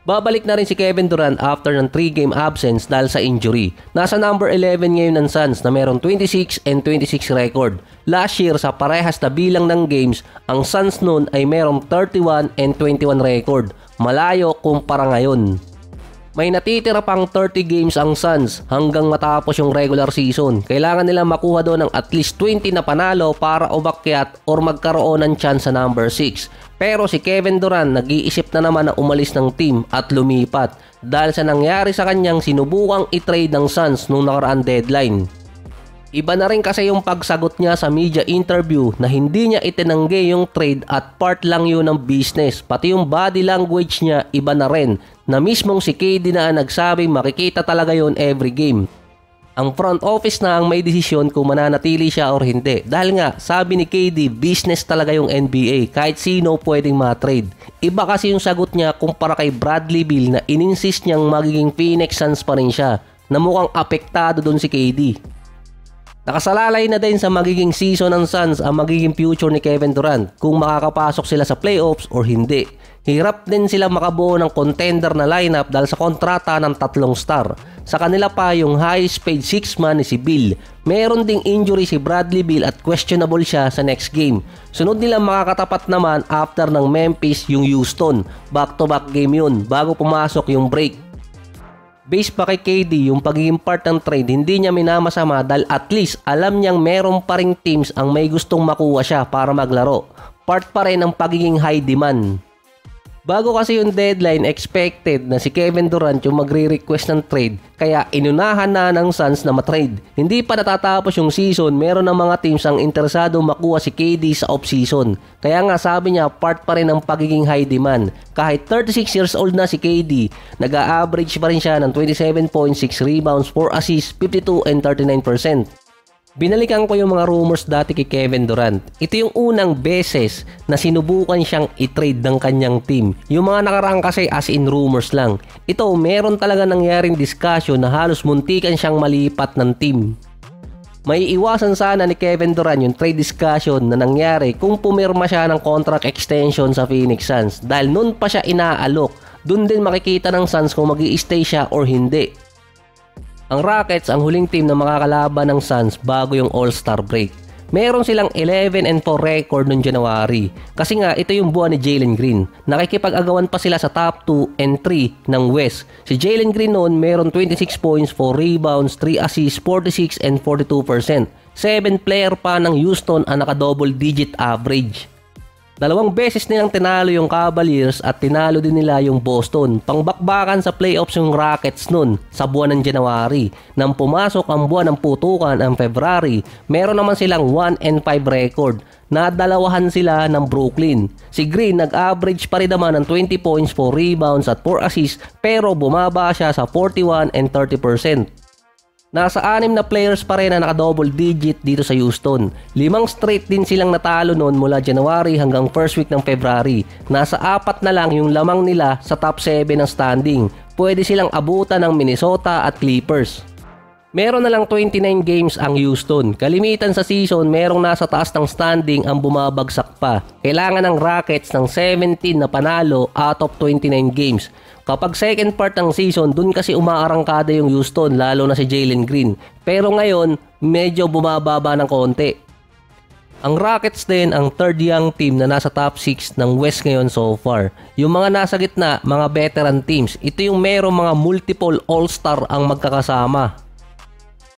Babalik na rin si Kevin Durant after ng 3-game absence dahil sa injury. Nasa number 11 ngayon ng Suns na merong 26 and 26 record. Last year sa parehas na bilang ng games, ang Suns noon ay merong 31 and 21 record. Malayo kumpara ngayon. May natitira pang 30 games ang Suns hanggang matapos yung regular season. Kailangan nila makuha doon ng at least 20 na panalo para umakyat or magkaroon ng chance sa number 6. Pero si Kevin Durant nag-iisip na naman na umalis ng team at lumipat dahil sa nangyari sa kanyang sinubukang i-trade ng Suns nung nakaraang deadline. Iba na rin kasi yung pagsagot niya sa media interview na hindi niya itinanggi yung trade at part lang yun ng business. Pati yung body language niya iba na rin na mismong si KD na nagsabi makikita talaga yun every game. Ang front office na ang may desisyon kung mananatili siya or hindi. Dahil nga sabi ni KD business talaga yung NBA kahit sino pwedeng ma-trade. Iba kasi yung sagot niya kumpara kay Bradley Beal na ininsist niyang magiging Phoenix Suns pa rin siya na mukhang apektado dun si KD. Nakasalalay na din sa magiging season ng Suns ang magiging future ni Kevin Durant kung makakapasok sila sa playoffs or hindi. Hirap din sila makabuo ng contender na lineup dahil sa kontrata ng 3 star. Sa kanila pa yung highest paid 6 man ni si Bill. Meron ding injury si Bradley Beal at questionable siya sa next game. Sunod nila makakatapat naman after ng Memphis yung Houston. Back-to-back game yun bago pumasok yung break. Based pa kay KD, yung pagiging part ng trade hindi niya minamasama dahil at least alam niyang meron pa ring teams ang may gustong makuha siya para maglaro. Part pa rin ng pagiging high demand. Bago kasi yung deadline, expected na si Kevin Durant yung magre-request ng trade kaya inunahan na ng Suns na matrade. Hindi pa natatapos yung season, meron ng mga teams ang interesado makuha si KD sa off-season. Kaya nga sabi niya part pa rin ng pagiging high demand. Kahit 36 years old na si KD, nag-a-average pa rin siya ng 27.6 rebounds, 4 assists, 52 and 39%. Binalikan ko yung mga rumors dati kay Kevin Durant. Ito yung unang beses na sinubukan siyang i-trade ng kanyang team. Yung mga nakaraan kasi as in rumors lang. Ito meron talaga nangyaring discussion na halos muntikan siyang malipat ng team. May iwasan sana ni Kevin Durant yung trade discussion na nangyari kung pumirma siya ng contract extension sa Phoenix Suns. Dahil nun pa siya inaalok, dun din makikita ng Suns kung mag-i-stay siya or hindi. Ang Rockets ang huling team na makakalaban ng Suns bago yung All-Star break. Meron silang 11 and 4 record noong January. Kasi nga ito yung buwan ni Jalen Green. Nakikipag-agawan pa sila sa top 2 and 3 ng West. Si Jalen Green noon meron 26 points, 4 rebounds, 3 assists, 46 and 42%. 7 player pa ng Houston ang naka-double digit average. 2 beses nilang tinalo yung Cavaliers at tinalo din nila yung Boston. Pangbakbakan sa playoffs yung Rockets nun sa buwan ng January. Nang pumasok ang buwan ng putukan ang February, meron naman silang 1 and 5 record. Nadalawahan sila ng Brooklyn. Si Green nag-average pa rin naman ng 20 points, 4 rebounds at 4 assists pero bumaba siya sa 41 and 30%. Nasa 6 na players pa rin na naka-double digit dito sa Houston. 5 straight din silang natalo noon mula January hanggang first week ng February. Nasa 4 na lang yung lamang nila sa top 7 ng standing. Pwede silang abutan ng Minnesota at Clippers. Meron na lang 29 games ang Houston. Kalimitan sa season, merong nasa taas ng standing ang bumabagsak pa. Kailangan ng Rockets ng 17 na panalo out of 29 games. Kapag second part ng season, dun kasi umaarangkada yung Houston, lalo na si Jalen Green. Pero ngayon, medyo bumababa ng konti. Ang Rockets din ang third young team na nasa top 6 ng West ngayon so far. Yung mga nasa gitna, mga veteran teams, ito yung merong mga multiple all-star ang magkakasama.